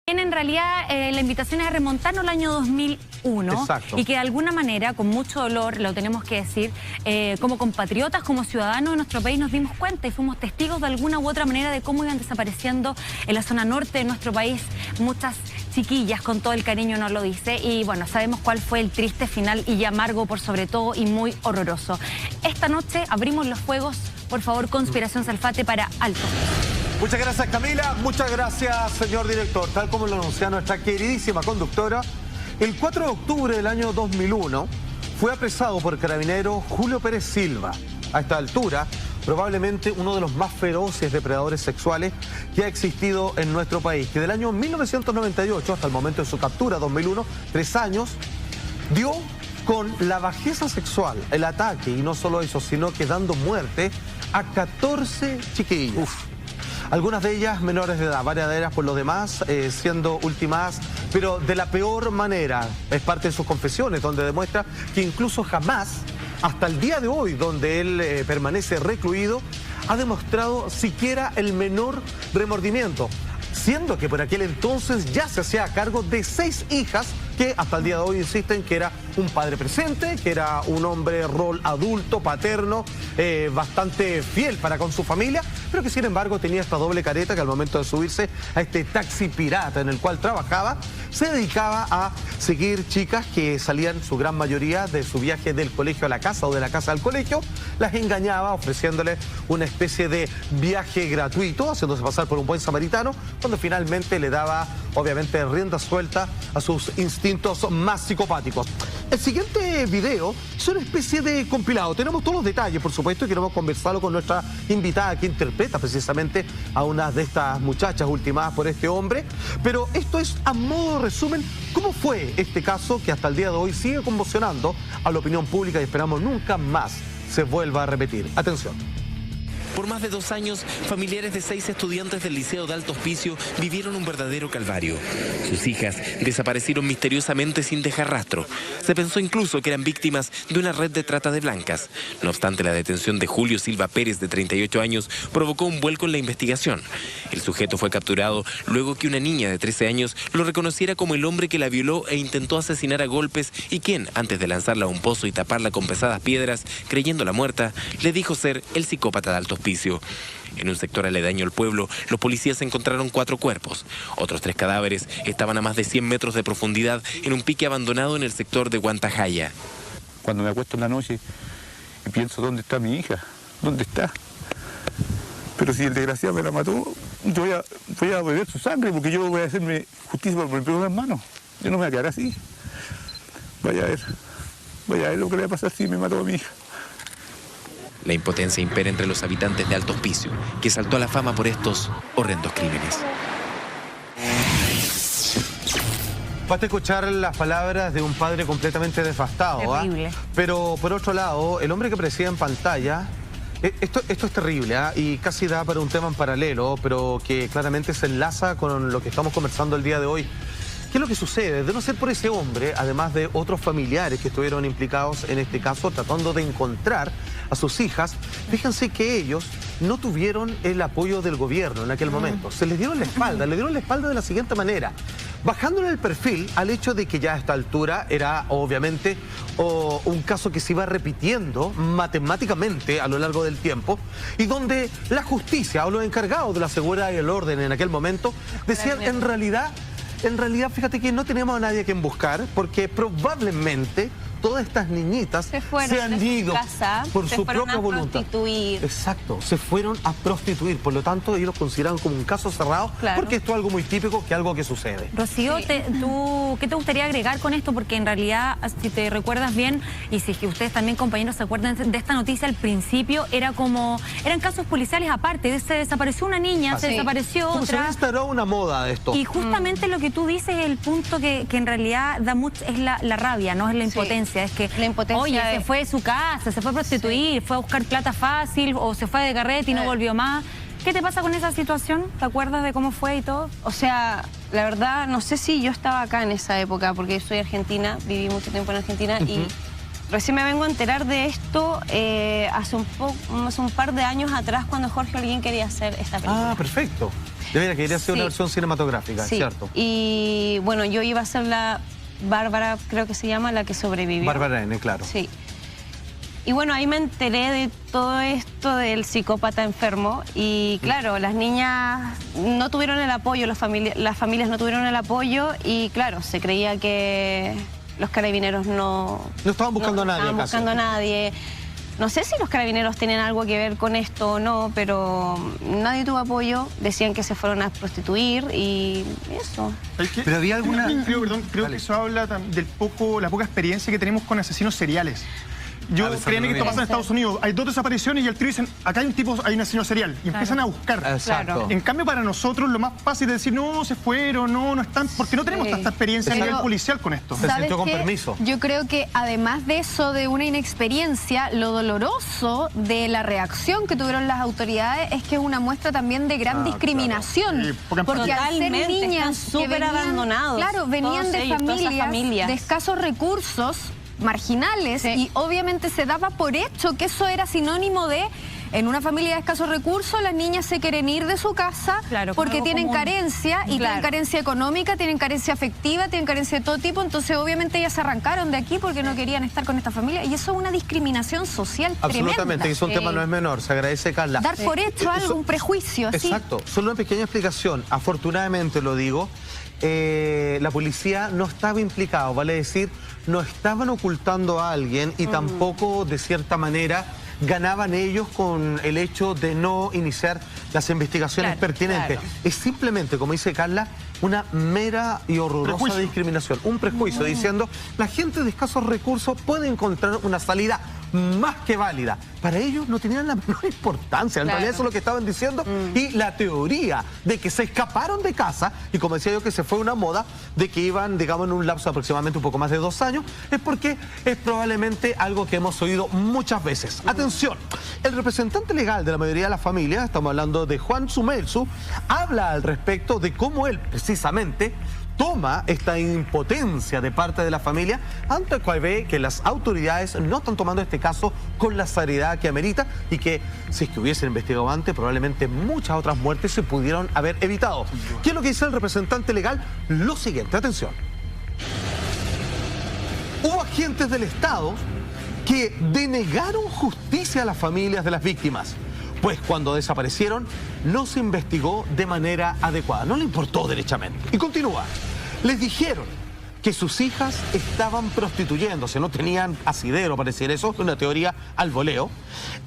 En realidad la invitación es a remontarnos al año 2001. Exacto. Y que de alguna manera, con mucho dolor, lo tenemos que decir, como compatriotas, como ciudadanos de nuestro país nos dimos cuenta y fuimos testigos de alguna u otra manera de cómo iban desapareciendo en la zona norte de nuestro país muchas chiquillas, con todo el cariño nos lo dice, y bueno, sabemos cuál fue el triste final y amargo por sobre todo y muy horroroso. Esta noche abrimos los fuegos, por favor, Conspiración Salfate para Alto. Muchas gracias, Camila. Muchas gracias, señor director. Tal como lo anuncia nuestra queridísima conductora, el 4 de octubre del año 2001 fue apresado por el carabinero Julio Pérez Silva. A esta altura, probablemente uno de los más feroces depredadores sexuales que ha existido en nuestro país, que del año 1998 hasta el momento de su captura, 2001, 3 años, dio con la bajeza sexual, el ataque, y no solo eso, sino que dando muerte a 14 chiquillos. Uf. Algunas de ellas menores de edad, varias de ellas por lo demás siendo ultimadas, pero de la peor manera. Es parte de sus confesiones, donde demuestra que incluso jamás, hasta el día de hoy, donde él permanece recluido, ha demostrado siquiera el menor remordimiento, siendo que por aquel entonces ya se hacía a cargo de 6 hijas que hasta el día de hoy insisten que era un padre presente, que era un hombre rol adulto, paterno, bastante fiel para con su familia, pero que sin embargo tenía esta doble careta que al momento de subirse a este taxi pirata en el cual trabajaba, se dedicaba a seguir chicas que salían, su gran mayoría, de su viaje del colegio a la casa o de la casa al colegio, las engañaba ofreciéndoles una especie de viaje gratuito, haciéndose pasar por un buen samaritano, cuando finalmente le daba, obviamente, rienda suelta a sus instintos más psicopáticos. El siguiente video es una especie de compilado. Tenemos todos los detalles, por supuesto, y queremos conversarlo con nuestra invitada que interpreta precisamente a una de estas muchachas ultimadas por este hombre. Pero esto es, a modo de resumen, cómo fue este caso que hasta el día de hoy sigue conmocionando a la opinión pública y esperamos nunca más se vuelva a repetir. Atención. Por más de 2 años, familiares de 6 estudiantes del Liceo de Alto Hospicio vivieron un verdadero calvario. Sus hijas desaparecieron misteriosamente sin dejar rastro. Se pensó incluso que eran víctimas de una red de trata de blancas. No obstante, la detención de Julio Silva Pérez, de 38 años, provocó un vuelco en la investigación. El sujeto fue capturado luego que una niña de 13 años lo reconociera como el hombre que la violó e intentó asesinar a golpes y quien, antes de lanzarla a un pozo y taparla con pesadas piedras, creyéndola muerta, le dijo ser el psicópata de Alto Hospicio. En un sector aledaño al pueblo, los policías encontraron 4 cuerpos. Otros 3 cadáveres estaban a más de 100 metros de profundidad en un pique abandonado en el sector de Guantajaya. Cuando me acuesto en la noche y pienso, ¿dónde está mi hija? ¿Dónde está? Pero si el desgraciado me la mató, yo voy a beber su sangre, porque yo voy a hacerme justicia por mi propia hermano. Yo no me voy a quedar así. Vaya a ver lo que le va a pasar si me mató a mi hija. La impotencia impera entre los habitantes de Alto Hospicio, que saltó a la fama por estos horrendos crímenes. Basta escuchar las palabras de un padre completamente devastado. Terrible. Pero por otro lado, el hombre que aparecía en pantalla, esto es terrible, y casi da para un tema en paralelo, pero que claramente se enlaza con lo que estamos conversando el día de hoy. ¿Qué es lo que sucede? De no ser por ese hombre, además de otros familiares que estuvieron implicados en este caso, tratando de encontrar a sus hijas, fíjense que ellos no tuvieron el apoyo del gobierno en aquel momento. Se les dieron la espalda, le dieron la espalda de la siguiente manera, bajándole el perfil al hecho de que ya a esta altura era obviamente un caso que se iba repitiendo matemáticamente a lo largo del tiempo, y donde la justicia o los encargados de la seguridad y el orden en aquel momento decían en realidad, fíjate que no teníamos a nadie a quien buscar, porque probablemente todas estas niñitas se han ido por su propia voluntad. Exacto, se fueron a prostituir. Por lo tanto, ellos lo consideraron como un caso cerrado, porque esto es algo muy típico, que algo que sucede. Rocío, ¿qué te gustaría agregar con esto? Porque en realidad, si te recuerdas bien, y si ustedes también, compañeros, se acuerdan de esta noticia, al principio eran casos policiales aparte. Se desapareció una niña, se desapareció como otra. Se instauró una moda de esto. Y justamente lo que tú dices es el punto que en realidad da mucho, es la rabia, no es la impotencia. Es que, oye, se fue de su casa, se fue a prostituir, fue a buscar plata fácil, o se fue de carrete y no volvió más. ¿Qué te pasa con esa situación? ¿Te acuerdas de cómo fue y todo? O sea, la verdad, no sé si yo estaba acá en esa época, porque yo soy argentina, viví mucho tiempo en Argentina, y recién me vengo a enterar de esto hace un par de años atrás, cuando Jorge Holguín quería hacer esta película. Ah, perfecto. De veras que quería hacer Sí. una versión cinematográfica, Sí. ¿cierto? Y bueno, yo iba a ser la Bárbara, creo que se llama, la que sobrevivió. Bárbara N, claro. Sí. Y bueno, ahí me enteré de todo esto del psicópata enfermo y claro, las niñas no tuvieron el apoyo, las familias no tuvieron el apoyo y claro, se creía que los carabineros no estaban buscando a nadie. estaban casi. buscando a nadie. No sé si los carabineros tenían algo que ver con esto o no, pero nadie tuvo apoyo, decían que se fueron a prostituir y eso. Pero había alguna... Creo que eso habla del la poca experiencia que tenemos con asesinos seriales. Créeme que esto pasa en Estados Unidos. Hay 2 desapariciones y el trío dicen, acá hay un asesino serial. Y empiezan a buscar. Exacto. En cambio, para nosotros lo más fácil es decir, no, se fueron, no están, porque no tenemos tanta experiencia a nivel policial con esto. Se sintió con permiso. Yo creo que además de eso, de una inexperiencia, lo doloroso de la reacción que tuvieron las autoridades es que es una muestra también de gran discriminación. Sí, porque porque al ser Totalmente, niñas están súper que venían- abandonados. Claro, venían Todos de ellos, todas esas familias. de escasos recursos, marginales, Sí. y obviamente se daba por hecho que eso era sinónimo de, en una familia de escasos recursos, las niñas se quieren ir de su casa Claro, porque algo tienen común. carencia, y tienen carencia económica, tienen carencia afectiva, tienen carencia de todo tipo, entonces obviamente ellas se arrancaron de aquí porque no querían estar con esta familia, y eso es una discriminación social Absolutamente, tremenda. que es un tema no es menor, se agradece, Carla. Dar por hecho algo, un prejuicio así. Exacto, solo una pequeña explicación, afortunadamente lo digo, la policía no estaba implicado, vale decir, no estaban ocultando a alguien y tampoco de cierta manera ganaban ellos con el hecho de no iniciar las investigaciones pertinentes. Es simplemente, como dice Carla, una mera y horrorosa discriminación, un prejuicio diciendo la gente de escasos recursos puede encontrar una salida más que válida. Para ellos no tenían la menor importancia, en realidad eso es lo que estaban diciendo, y la teoría de que se escaparon de casa, y como decía yo que se fue una moda, de que iban, digamos, en un lapso de aproximadamente un poco más de 2 años, es porque es probablemente algo que hemos oído muchas veces. Atención, el representante legal de la mayoría de las familias, estamos hablando de Juan Sumelsu, habla al respecto de cómo él, precisamente, toma esta impotencia de parte de la familia ante cual ve que las autoridades no están tomando este caso con la seriedad que amerita y que si es que hubiesen investigado antes probablemente muchas otras muertes se pudieron haber evitado. ¿Qué es lo que dice el representante legal? Lo siguiente, atención. Hubo agentes del Estado que denegaron justicia a las familias de las víctimas, pues cuando desaparecieron no se investigó de manera adecuada, no le importó derechamente. Y continúa, les dijeron que sus hijas estaban prostituyéndose, no tenían asidero para decir eso, una teoría al voleo,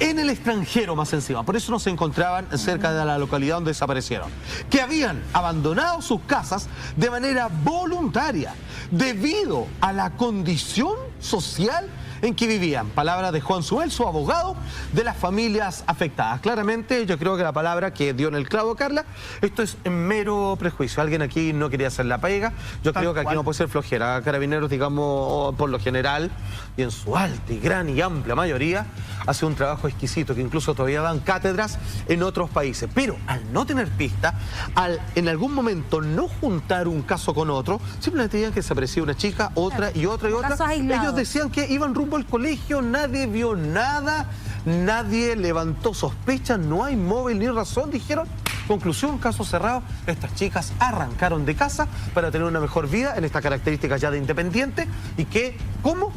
en el extranjero más encima, por eso no se encontraban cerca de la localidad donde desaparecieron, que habían abandonado sus casas de manera voluntaria debido a la condición social en que vivían. Palabra de Juan Suel, su abogado de las familias afectadas. Claramente, yo creo que la palabra que dio en el clavo, Carla, esto es mero prejuicio. Alguien aquí no quería hacer la pega. Yo creo que aquí no puede ser flojera. Carabineros, digamos, por lo general, y en su alta y gran y amplia mayoría, hace un trabajo exquisito, que incluso todavía dan cátedras en otros países. Pero al no tener pista, al en algún momento no juntar un caso con otro, simplemente decían que desaparecía una chica, otra y otra y otra. Casos aislados. Ellos decían que iban rumbo al colegio, nadie vio nada, nadie levantó sospechas, no hay móvil ni razón, dijeron. Conclusión, caso cerrado, estas chicas arrancaron de casa para tener una mejor vida en estas características ya de independiente y que, ¿cómo?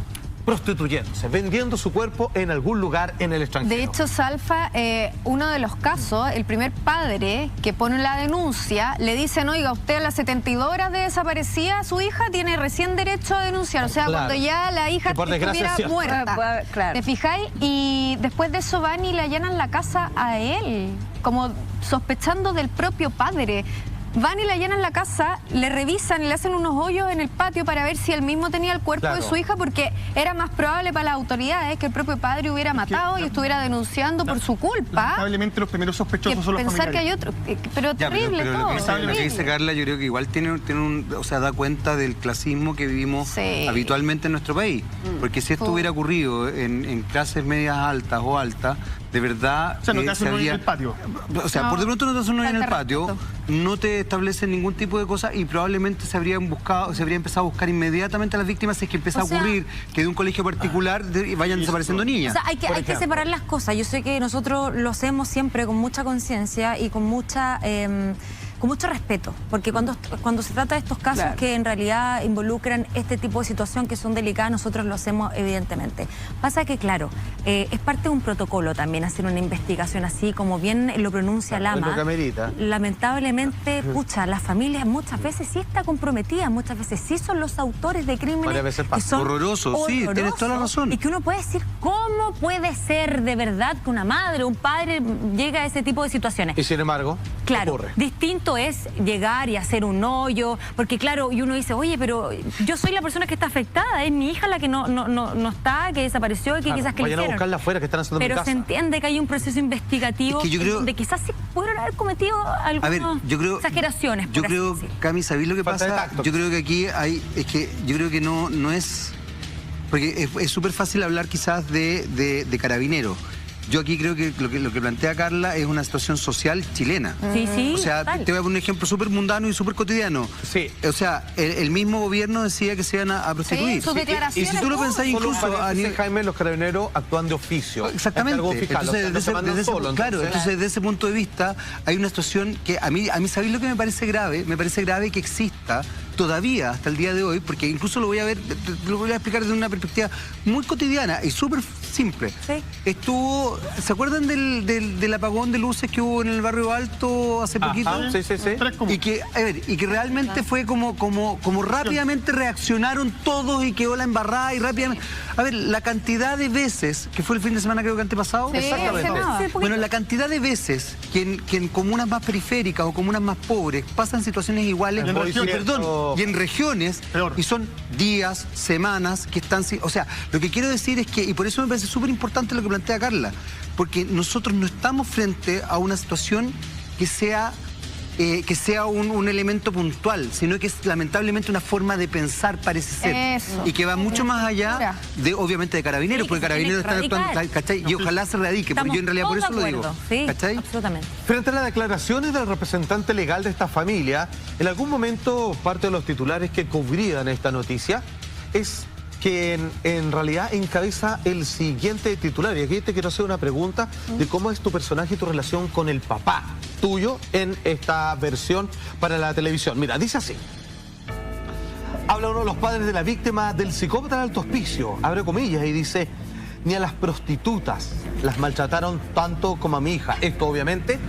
Prostituyéndose, vendiendo su cuerpo en algún lugar en el extranjero. De hecho, Salfa, uno de los casos, el primer padre que pone la denuncia, le dicen, oiga, usted a las 72 horas de desaparecida, su hija tiene recién derecho a denunciar. O sea, Claro. cuando ya la hija Y por desgracia estuviera es cierto. muerta. Claro. ¿Te fijáis? Y después de eso van y le allanan la casa a él, como sospechando del propio padre. Van y le allanan la casa, le revisan y le hacen unos hoyos en el patio para ver si él mismo tenía el cuerpo de su hija, porque era más probable para las autoridades que el propio padre hubiera matado y estuviera denunciando por su culpa. Lamentablemente los primeros Que sospechosos son los pensar que hay familiares. otro. Pero terrible pero todo. lo que terrible. dice Carla, yo creo que igual o sea, da cuenta del clasismo que vivimos Sí. habitualmente en nuestro país. Porque si esto hubiera ocurrido en clases medias altas o altas, de verdad... O sea, no te hacen un hoyo en el patio. O sea, No, por de pronto no te hacen un hoyo en el falta patio, respeto. no te establecen ningún tipo de cosa y probablemente se habría empezado a buscar inmediatamente a las víctimas si es que empieza O sea, a ocurrir que de un colegio particular vayan desapareciendo niñas. O sea, hay que separar las cosas. Yo sé que nosotros lo hacemos siempre con mucha conciencia y con mucha con mucho respeto, porque cuando se trata de estos casos que en realidad involucran este tipo de situación que son delicadas, nosotros lo hacemos evidentemente. Pasa que, claro, es parte de un protocolo también hacer una investigación así, como bien lo pronuncia Lama. Lamentablemente, pucha, la familia muchas veces sí está comprometida, muchas veces sí son los autores de crímenes que son horrorosos, sí, tienes toda la razón. Y que uno puede decir, ¿cómo puede ser de verdad que una madre o un padre llegue a ese tipo de situaciones? Y sin embargo, claro, ocurre. Distinto es llegar y hacer un hoyo, porque claro, y uno dice, oye, pero yo soy la persona que está afectada, es mi hija la que no está, que desapareció y que quizás que le vayan a hicieron. buscarla afuera, que están haciendo Pero mi casa. se entiende que hay un proceso investigativo donde quizás sí pudieron haber cometido algunas exageraciones. Yo creo, Cami, ¿sabéis lo que pasa? Yo creo que aquí yo creo que no es... Porque es súper fácil hablar quizás de Carabineros. Yo aquí creo que lo que plantea Carla es una situación social chilena. Sí, sí. O sea, te voy a poner un ejemplo súper mundano y súper cotidiano. Sí. O sea, el mismo gobierno decía que se iban a prostituir. Sí, sus declaraciones. Y si tú lo pensás incluso a nivel... Jaime, los Carabineros actúan de oficio. Exactamente. Entonces, desde ese punto de vista, hay una situación que a mí ¿sabéis lo que me parece grave? Me parece grave que exista todavía hasta el día de hoy, porque incluso lo voy a explicar desde una perspectiva muy cotidiana y súper simple. Sí. ¿Se acuerdan del apagón de luces que hubo en el Barrio Alto hace poquito? Sí. Y que realmente fue como rápidamente reaccionaron todos y quedó la embarrada y rápidamente... A ver, la cantidad de veces, que fue el fin de semana creo que antepasado. Sí, exactamente. Bueno, la cantidad de veces que en comunas más periféricas o comunas más pobres pasan situaciones iguales, y en regiones, y son días, semanas que están... O sea, lo que quiero decir es que, y por eso me parece súper importante lo que plantea Carla, porque nosotros no estamos frente a una situación que sea un elemento puntual, sino que es lamentablemente una forma de pensar, parece ser. Eso. Y que va mucho más allá de, obviamente, de Carabineros, Sí, porque Carabineros están actuando, ¿cachai? Y ojalá se radique, porque yo en realidad por eso lo digo. Sí, ¿cachai? absolutamente. Frente a las declaraciones del representante legal de esta familia, en algún momento parte de los titulares que cubrían esta noticia es que en realidad encabeza el siguiente titular. Y aquí te quiero hacer una pregunta de cómo es tu personaje y tu relación con el papá tuyo en esta versión para la televisión. Mira, dice así. Habla uno de los padres de la víctima del psicópata de Alto Hospicio, abre comillas, y dice: ni a las prostitutas las maltrataron tanto como a mi hija. Esto obviamente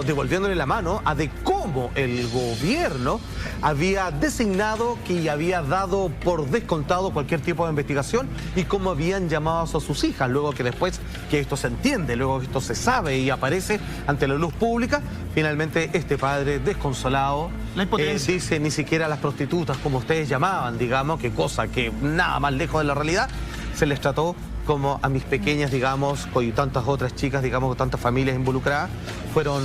devolviéndole la mano a de cómo el gobierno había designado que había dado por descontado cualquier tipo de investigación y cómo habían llamado a sus hijas, luego que después que esto se entiende, luego que esto se sabe y aparece ante la luz pública, finalmente este padre desconsolado dice: ni siquiera a las prostitutas, como ustedes llamaban, digamos, que cosa que nada más lejos de la realidad, se les trató como a mis pequeñas, digamos, y tantas otras chicas, digamos, tantas familias involucradas, fueron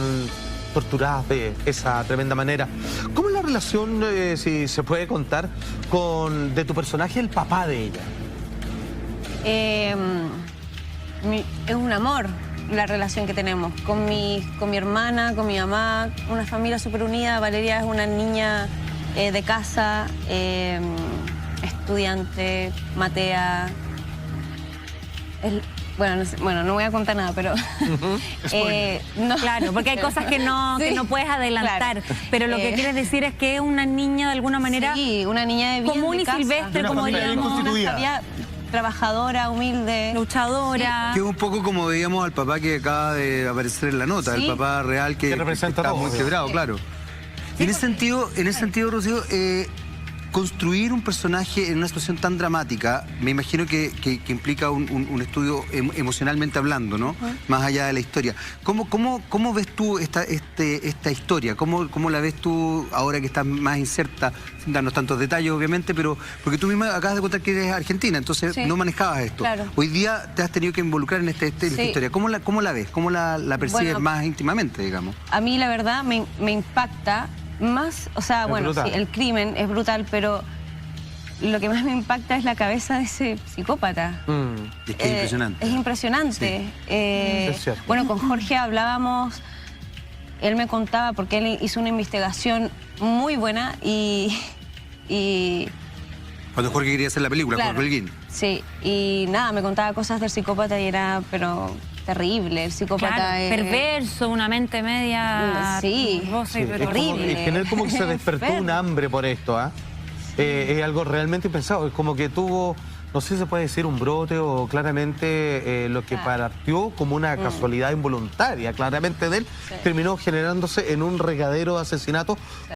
torturadas de esa tremenda manera. ¿Cómo es la relación, si se puede contar, de tu personaje, el papá de ella? Es un amor la relación que tenemos con mi hermana, con mi mamá, una familia súper unida. Valeria es una niña de casa, estudiante, Matea. Bueno, no voy a contar nada, pero... no. Claro, porque hay cosas que no puedes adelantar. Claro. Pero lo que quieres decir es que es una niña de alguna manera... Sí, una niña de bien común de y casa, silvestre, como diríamos. Una familia trabajadora, humilde. Luchadora. Que es un poco como veíamos al papá que acaba de aparecer en la nota, el papá real que representa está todo, muy quebrado, claro. Y en ese sentido, Rocío, construir un personaje en una situación tan dramática, me imagino que implica un estudio emocionalmente hablando, ¿no? Más allá de la historia. ¿Cómo ves tú esta historia? ¿Cómo la ves tú ahora que estás más inserta, sin darnos tantos detalles, obviamente, pero porque tú misma acabas de contar que eres argentina, entonces no manejabas esto. Claro. Hoy día te has tenido que involucrar en esta historia. ¿Cómo la ves? ¿Cómo la percibes más íntimamente, digamos? A mí, la verdad, me impacta más, o sea, bueno, sí, el crimen es brutal, pero lo que más me impacta es la cabeza de ese psicópata. Es que es impresionante. Es impresionante. Sí. Es cierto. Bueno, con Jorge hablábamos, él me contaba, porque él hizo una investigación muy buena y Cuando Jorge quería hacer la película, claro, Jorge Holguín. Sí, y nada, me contaba cosas del psicópata y era, pero terrible, el psicópata Claro, es... perverso, una mente media... Sí. morbosa y Es como, horrible. en general como que se despertó un Enfermo. hambre por esto, ¿ah? Es algo realmente impensado, es como que tuvo, no sé si se puede decir un brote o claramente lo que partió como una casualidad involuntaria, claramente de él, terminó generándose en un regadero de asesinatos